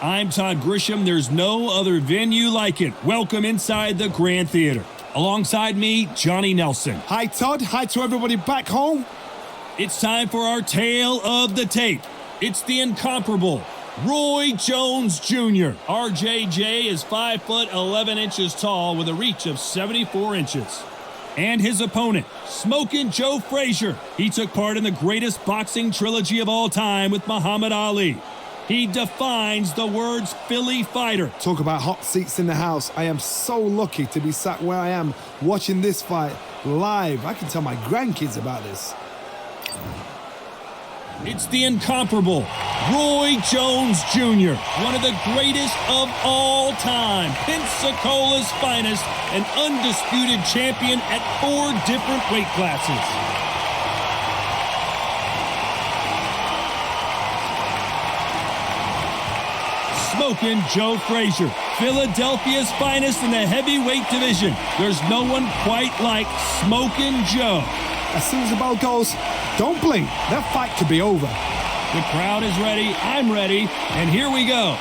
I'm Todd Grisham. There's no other venue like it. Welcome inside the Grand Theater. Alongside me, Johnny Nelson. Hi, Todd. Hi to everybody back home. It's time for our tale of the tape. It's the incomparable Roy Jones Jr. RJJ is 5 foot 11 inches tall with a reach of 74 inches. And his opponent, Smokin' Joe Frazier. He took part in the greatest boxing trilogy of all time with Muhammad Ali. He defines the words Philly fighter. Talk about hot seats in the house. I am so lucky to be sat where I am watching this fight live. I can tell my grandkids about this. It's the incomparable Roy Jones Jr., one of the greatest of all time, Pensacola's finest, an undisputed champion at 4 different weight classes. Smokin' Joe Frazier, Philadelphia's finest in the heavyweight division. There's no one quite like Smokin' Joe. As soon as the bell goes, don't blink. That fight could be over. The crowd is ready, I'm ready, and here we go.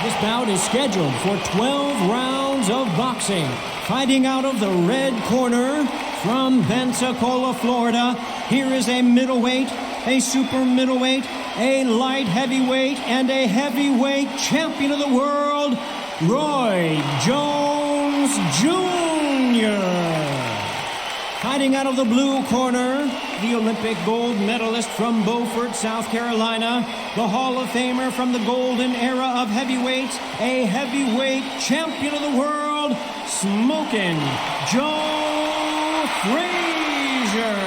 This bout is scheduled for 12 rounds of boxing. Fighting out of the red corner from Pensacola, Florida, here is a middleweight, a super middleweight, a light heavyweight, and a heavyweight champion of the world, Roy Jones Jr. Fighting out of the blue corner, the Olympic gold medalist from Beaufort, South Carolina, the Hall of Famer from the golden era of heavyweights, a heavyweight champion of the world, Smokin' Joe Frazier.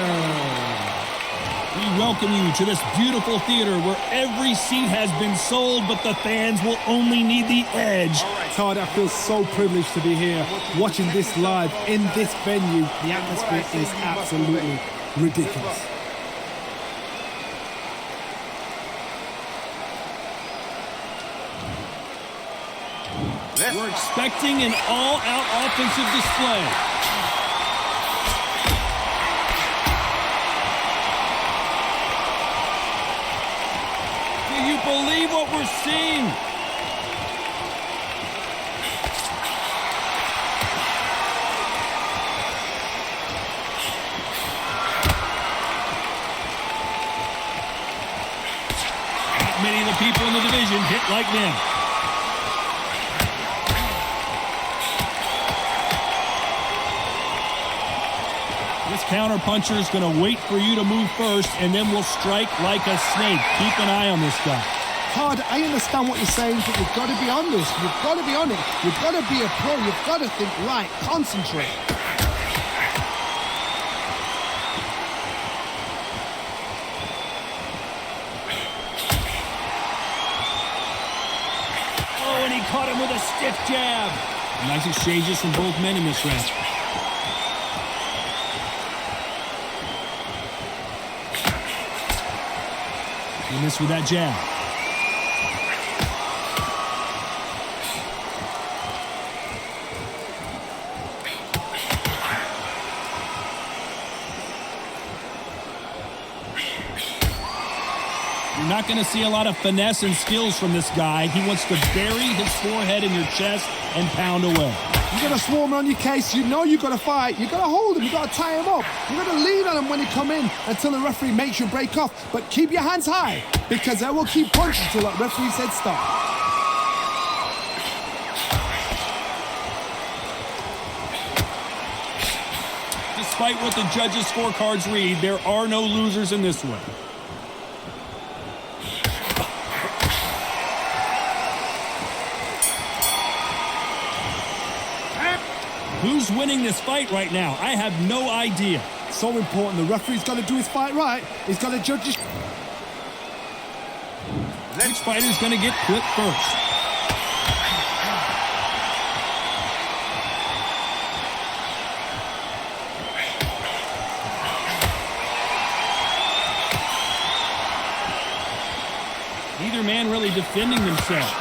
We welcome you to this beautiful theater where every seat has been sold, but the fans will only need the edge. Todd, I feel so privileged to be here watching this live in this venue. The atmosphere is absolutely ridiculous. We're expecting an all-out offensive display. Do you believe what we're seeing? Not many of the people in the division hit like them. This counter-puncher is going to wait for you to move first, and then will strike like a snake. Keep an eye on this guy. Todd, I understand what you're saying, but you've got to be on this. You've got to be on it. You've got to be a pro. You've got to think right. Concentrate. Oh, and he caught him with a stiff jab. Nice exchanges from both men in this round. He missed with that jab. You're not going to see a lot of finesse and skills from this guy. He wants to bury his forehead in your chest and pound away. You're going to swarm on your case. You know you've got to fight. You've got to hold him. You've got to tie him up. You've got to lean on him when he come in until the referee makes you break off. But keep your hands high, because they will keep punching until the referee said stop. Despite what the judges' scorecards read, there are no losers in this one. Who's winning this fight right now? I have no idea. So important. The referee's got to do his fight right. He's got to judge his... Which fighter's going to get clipped first? Neither man really defending themselves.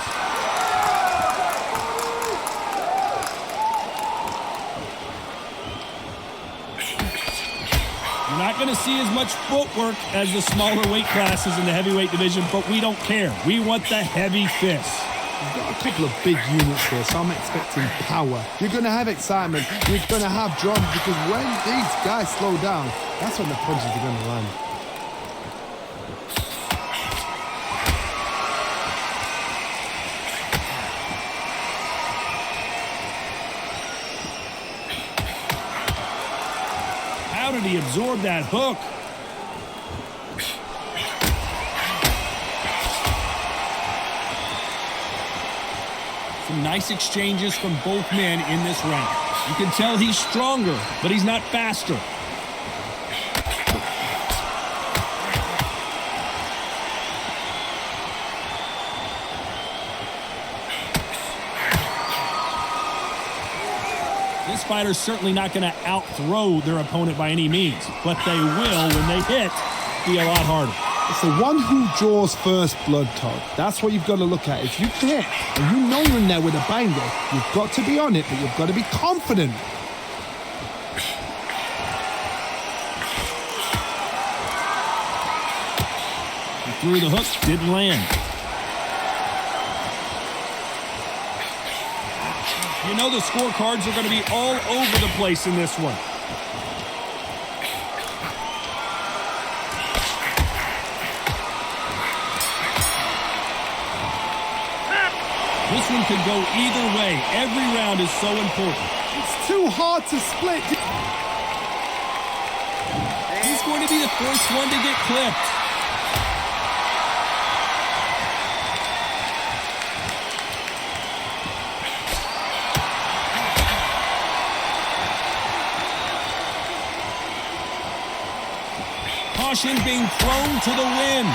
You're not going to see as much footwork as the smaller weight classes in the heavyweight division, but we don't care. We want the heavy fists. You've got a couple of big units here, so I'm expecting power. You're going to have excitement. You're going to have drums, because when these guys slow down, that's when the punches are going to land. How did he absorb that hook? Some nice exchanges from both men in this round. You can tell he's stronger, but he's not faster. This fighter's certainly not going to out-throw their opponent by any means, but they will, when they hit, be a lot harder. It's the one who draws first blood, Todd. That's what you've got to look at. If you hit, and you know you're in there with a banger, you've got to be on it, but you've got to be confident. He threw the hook, didn't land. You know the scorecards are going to be all over the place in this one. This one could go either way. Every round is so important. It's too hard to split. He's going to be the first one to get clipped. Caution being thrown to the wind.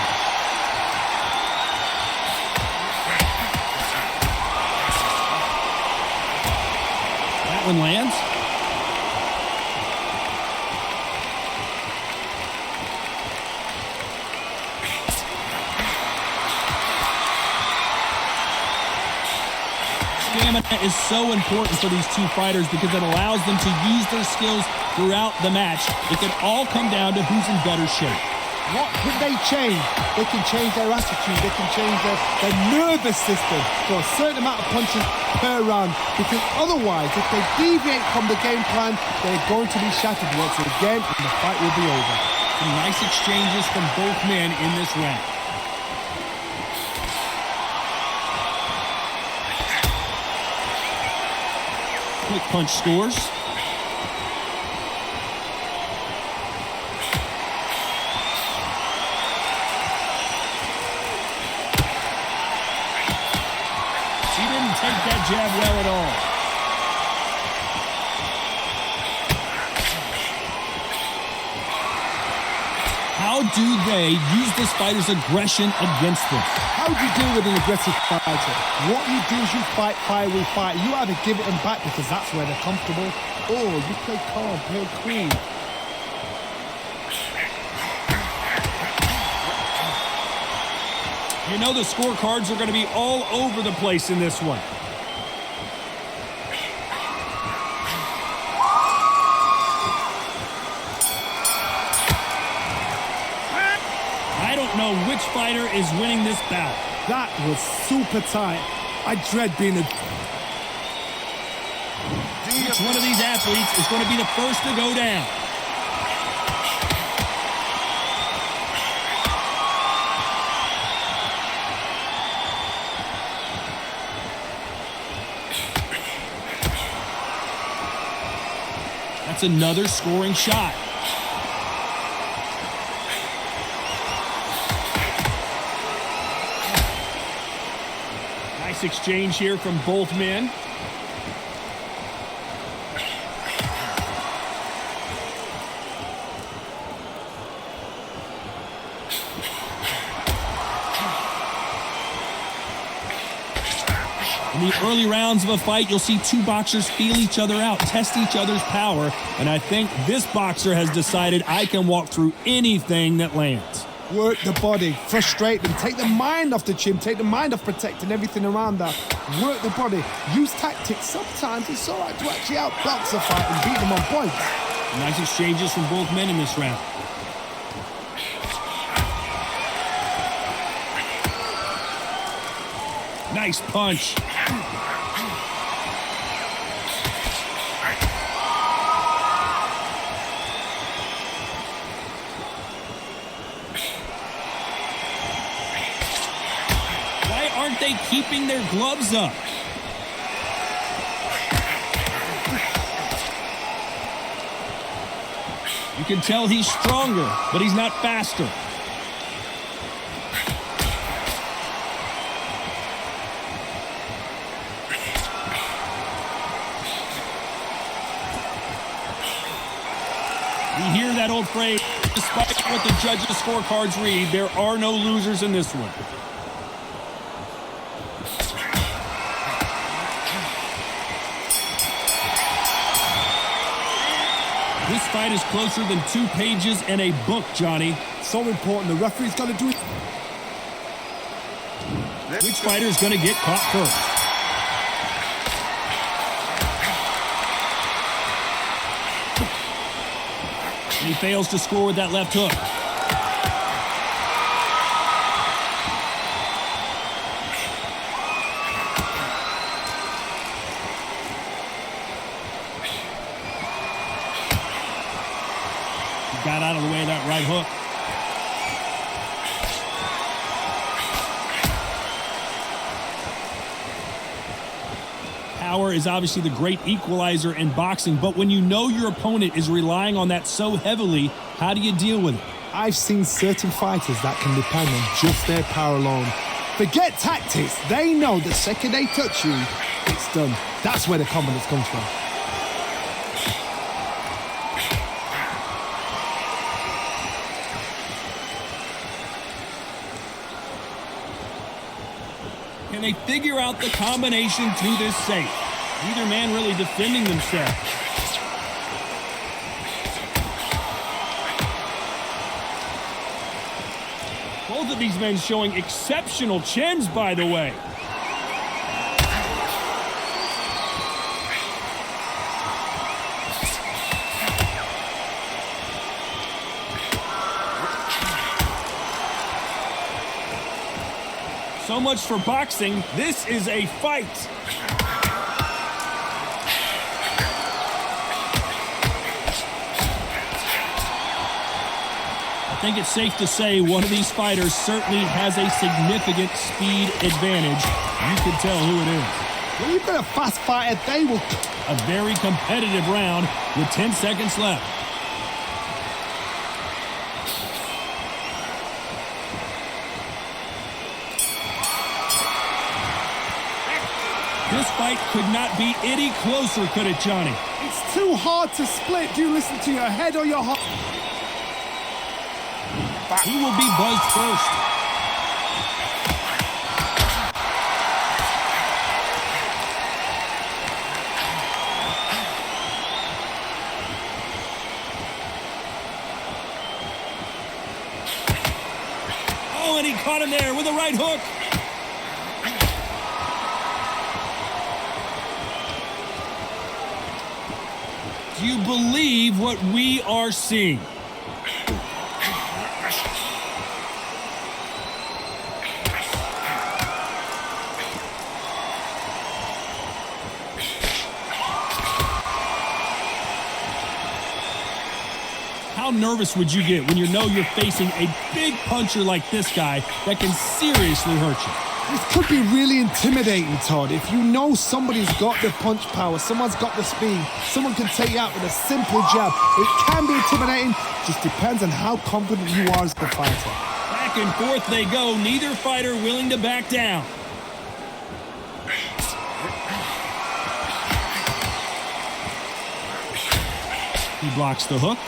That one lands. Stamina is so important for these two fighters because it allows them to use their skills throughout the match. It can all come down to who's in better shape. What can they change? They can change their attitude. They can change their nervous system for a certain amount of punches per round. Because otherwise, if they deviate from the game plan, they're going to be shattered once again, and the fight will be over. Some nice exchanges from both men in this round. Quick punch scores. He didn't take that jab well at all. How do they use this fighter's aggression against them? How do you deal with an aggressive fighter? What you do is you fight fire with fire. You either give it them back because that's where they're comfortable, or you play calm, play cool. You know the scorecards are going to be all over the place in this one. I don't know which fighter is winning this bout. That was super tight. I dread being a... Which one of these athletes is going to be the first to go down? That's another scoring shot. Nice exchange here from both men. In the early rounds of a fight, you'll see two boxers feel each other out, test each other's power, and I think this boxer has decided I can walk through anything that lands. Work the body, frustrate them, take the mind off the chin, take the mind off protecting everything around that. Work the body, use tactics. Sometimes it's all right to actually outbox a fight and beat them on points. Nice exchanges from both men in this round. Nice punch. Why aren't they keeping their gloves up? You can tell he's stronger, but he's not faster. We hear that old phrase, despite what the judges' scorecards read, there are no losers in this one. This fight is closer than 2 pages in a book, Johnny. So important. The referee's got to do it. Which fighter's going to get caught first? And he fails to score with that left hook. Got out of the way of that right hook. Power is obviously the great equalizer in boxing, but when you know your opponent is relying on that so heavily, how do you deal with it? I've seen certain fighters that can depend on just their power alone. Forget tactics. They know the second they touch you, it's done. That's where the confidence comes from. Can they figure out the combination to this safe? Neither man really defending themselves. Both of these men showing exceptional chins, by the way. So much for boxing. This is a fight. I think it's safe to say one of these fighters certainly has a significant speed advantage. You can tell who it is. When you've got a fast fighter, they will... A very competitive round with 10 seconds left. This fight could not be any closer, could it, Johnny? It's too hard to split. Do you listen to your head or your heart? He will be buzzed first. Oh, and he caught him there with a right hook. Do you believe what we are seeing? How nervous would you get when you know you're facing a big puncher like this guy that can seriously hurt you? This could be really intimidating, Todd. If you know somebody's got the punch power, someone's got the speed, someone can take you out with a simple jab. It can be intimidating. Just depends on how confident you are as the fighter. Back and forth they go. Neither fighter willing to back down. He blocks the hook.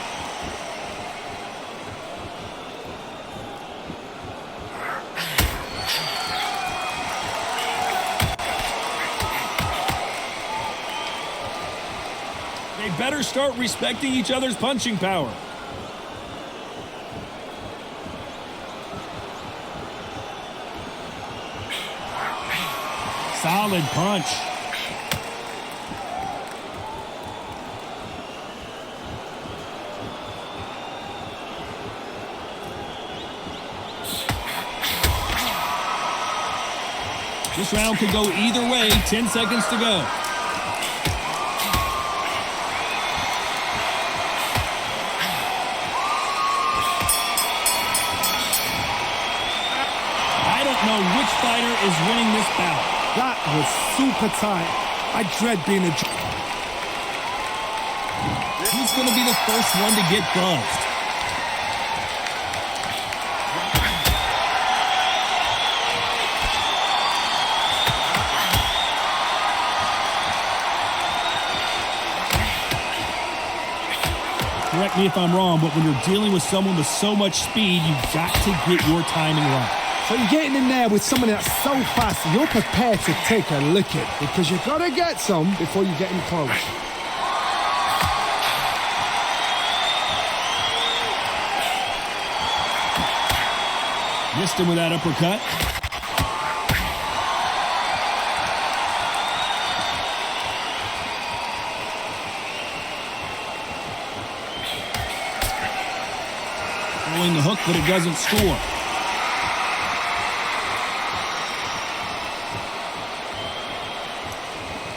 They better start respecting each other's punching power. Solid punch. This round could go either way. 10 seconds to go. I don't know which fighter is winning this bout. That was super tight. I dread being a judge. Who's going to be the first one to get buzzed? Correct me if I'm wrong, but when you're dealing with someone with so much speed, you've got to get your timing right. So you're getting in there with someone that's so fast, you're prepared to take a licking because you've got to get some before you get in close. Missed him with that uppercut. Throwing the hook, but it doesn't score.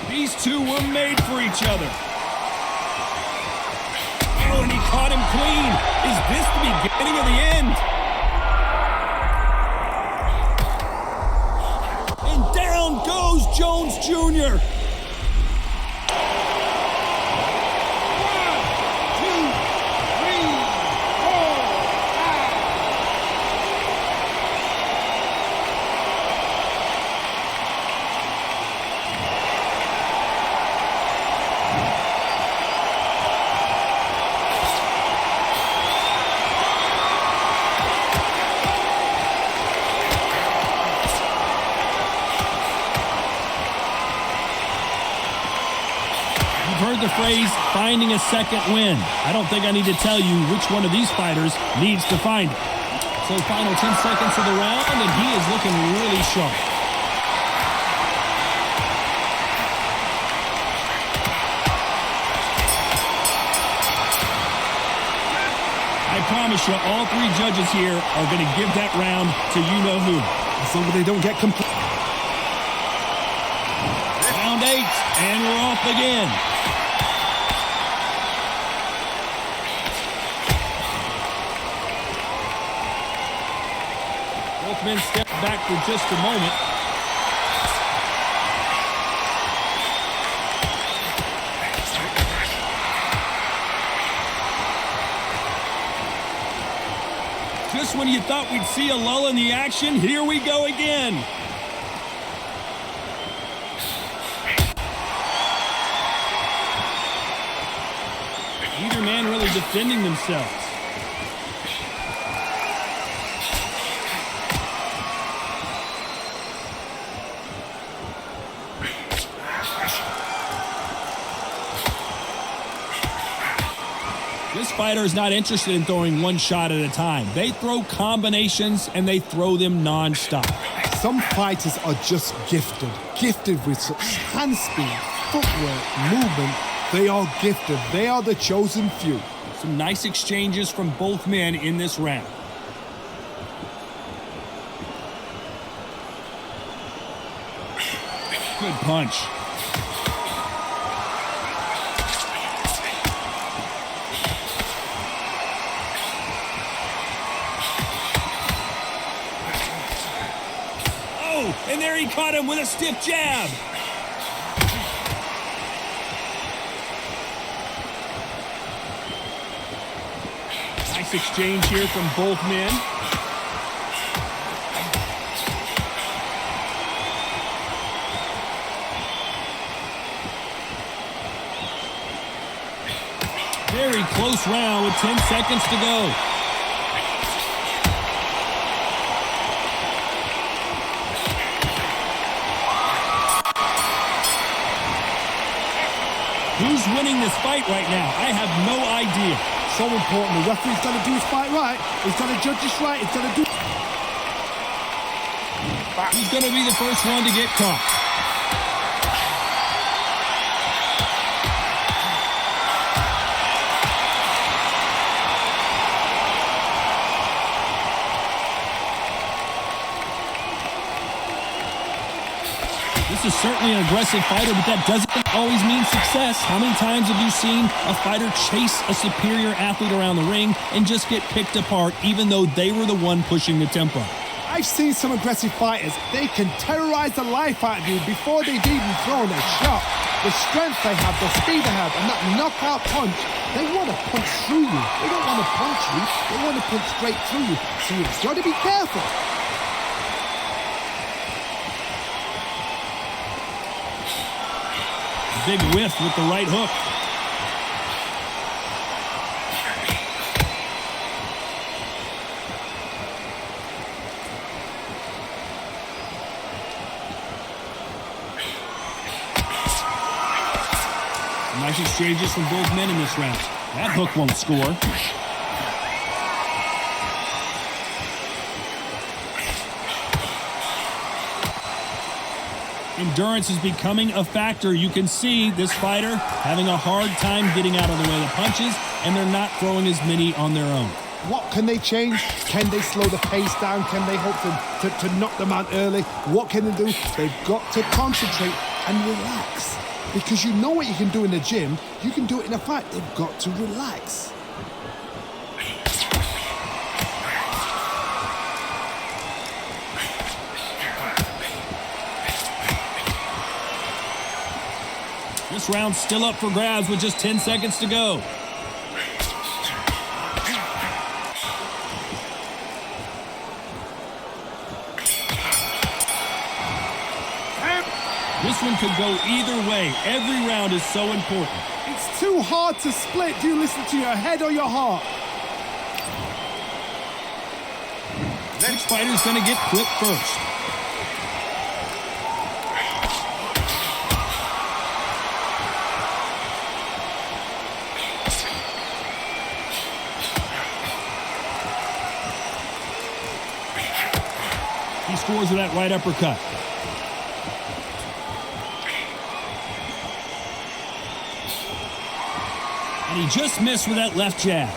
These two were made for each other. Oh, and he caught him clean. Is this the beginning of the end? And down goes Jones Jr. Heard the phrase, finding a second win. I don't think I need to tell you which one of these fighters needs to find it. So final 10 seconds of the round, and he is looking really sharp. I promise you, all three judges here are going to give that round to you-know-who. As long as they don't get complete. Round 8, and we're off again. Both men step back for just a moment. Just when you thought we'd see a lull in the action, here we go again. Neither man really defending themselves. This fighter is not interested in throwing one shot at a time. They throw combinations and they throw them non-stop. Some fighters are just gifted. Gifted with such hand speed, footwork, movement. They are gifted. They are the chosen few. Some nice exchanges from both men in this round. Good punch. Oh, and there he caught him with a stiff jab. Nice exchange here from both men. Very close round with 10 seconds to go. Who's winning this fight right now? I have no idea. So important. The referee's got to do his fight right. He's got to judge this right. He's got to do... He's going to be the first one to get caught. This is certainly an aggressive fighter, but that doesn't always mean success. How many times have you seen a fighter chase a superior athlete around the ring and just get picked apart even though they were the one pushing the tempo? I've seen some aggressive fighters. They can terrorize the life out of you before they've even thrown a shot. The strength they have, the speed they have, and that knockout punch, they want to punch through you. They don't want to punch you. They want to punch straight through you. So you've got to be careful. Big whiff with the right hook. Nice exchanges from both men in this round. That hook won't score. Endurance is becoming a factor. You can see this fighter having a hard time getting out of the way of the punches, and they're not throwing as many on their own. What can they change? Can they slow the pace down? Can they hope to knock them out early? What can they do? They've got to concentrate and relax. Because you know what you can do in the gym, you can do it in a fight. They've got to relax. This round's still up for grabs with just 10 seconds to go. This one could go either way. Every round is so important. It's too hard to split. Do you listen to your head or your heart? Which fighter's going to get clipped first? He scores with that right uppercut. And he just missed with that left jab.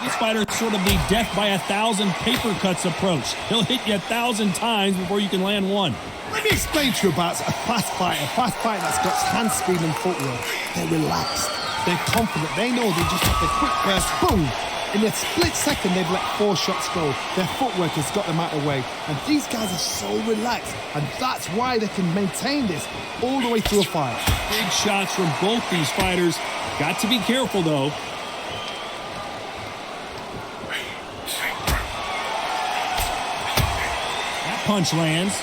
This fighter is sort of the death by 1,000 paper cuts approach. He'll hit you 1,000 times before you can land one. Let me explain to you about a fast fighter that's got hand speed and footwork. They're relaxed. They're confident. They know they just have the quick burst, boom. In a split second, they've let 4 shots go. Their footwork has got them out of the way. And these guys are so relaxed. And that's why they can maintain this all the way through a fight. Big shots from both these fighters. Got to be careful, though. That punch lands.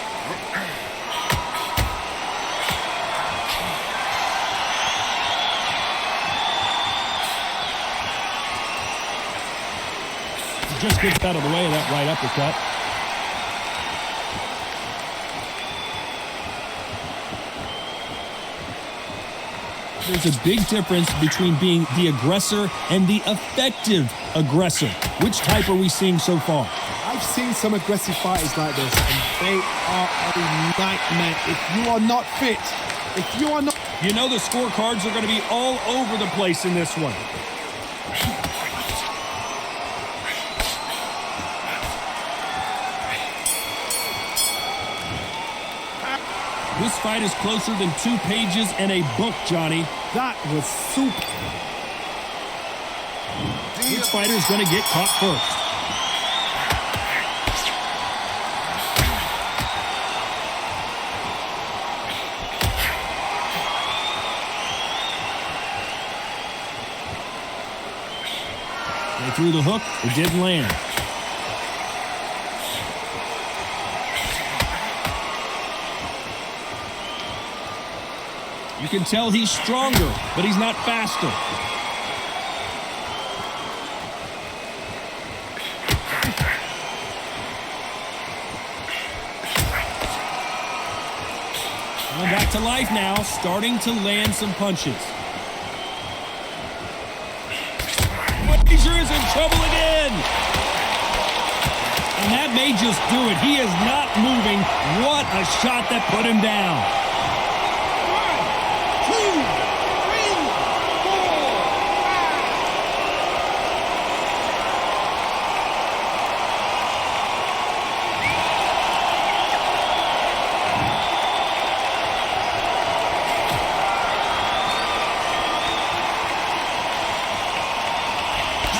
Just gets out of the way of that right uppercut. There's a big difference between being the aggressor and the effective aggressor. Which type are we seeing so far? I've seen some aggressive fighters like this, and they are a nightmare. If you are not fit, if you are not... You know the scorecards are going to be all over the place in this one. This fight is closer than 2 pages in a book, Johnny. That was super. Which fighter's going to get caught first? They threw the hook. It didn't land. You can tell he's stronger, but he's not faster. Going back to life now, starting to land some punches. Frazier is in trouble again. And that may just do it. He is not moving. What a shot that put him down.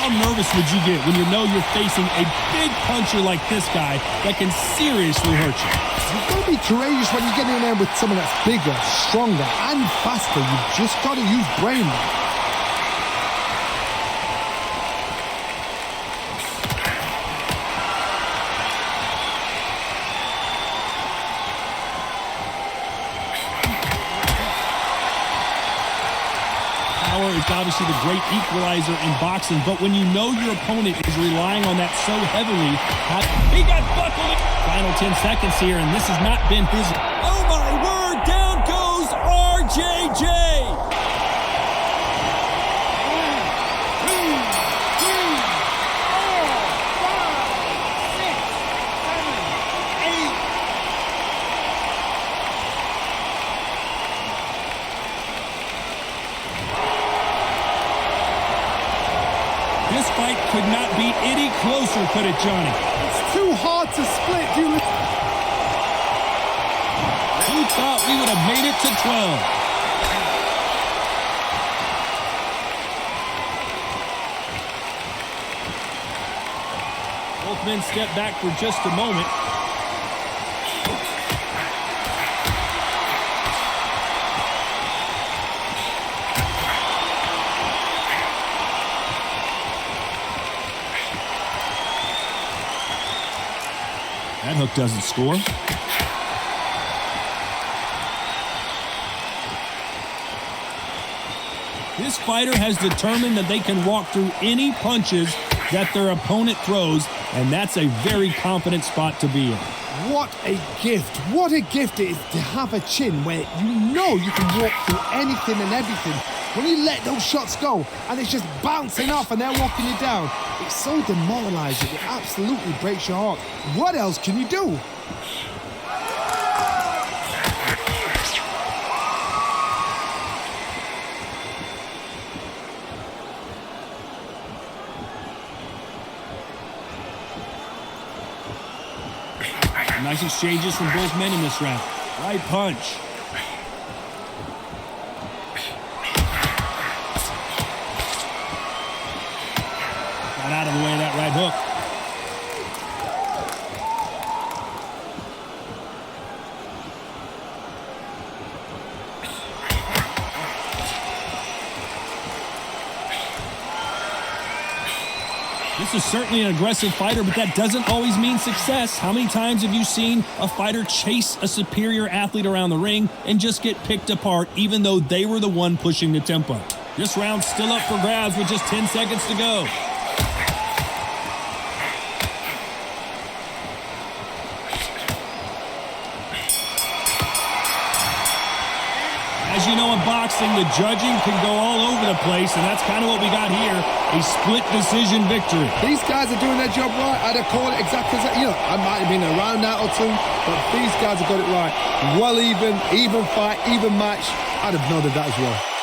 How nervous would you get when you know you're facing a big puncher like this guy that can seriously hurt you? You've got to be courageous when you get in there with someone that's bigger, stronger, and faster. You've just got to use brain. Power is obviously the great equalizer in boxing, but when you know your opponent is relying on that so heavily, he got buckled. Final 10 seconds here, and this has not been his. Oh my word! Down goes RJJ. This fight could not be any closer, could it, Johnny? It's too hard to split. Who thought we would have made it to 12? Both men step back for just a moment. That hook doesn't score. This fighter has determined that they can walk through any punches that their opponent throws, and that's a very confident spot to be in. What a gift. What a gift it is to have a chin where you know you can walk through anything and everything. When you let those shots go and it's just bouncing off and they're walking you down, it's so demoralizing. It absolutely breaks your heart. What else can you do? Nice exchanges from both men in this round. Right punch. Got out of the way of that right hook. This is certainly an aggressive fighter, but that doesn't always mean success. How many times have you seen a fighter chase a superior athlete around the ring and just get picked apart even though they were the one pushing the tempo? This round's still up for grabs with just 10 seconds to go. As you know, in boxing, the judging can go all over the place, and that's kind of what we got here, a split decision victory. These guys are doing their job right. I'd have called it exactly as that. You know, I might have been a round out or two, but these guys have got it right. Well even fight, even match. I'd have noted that as well.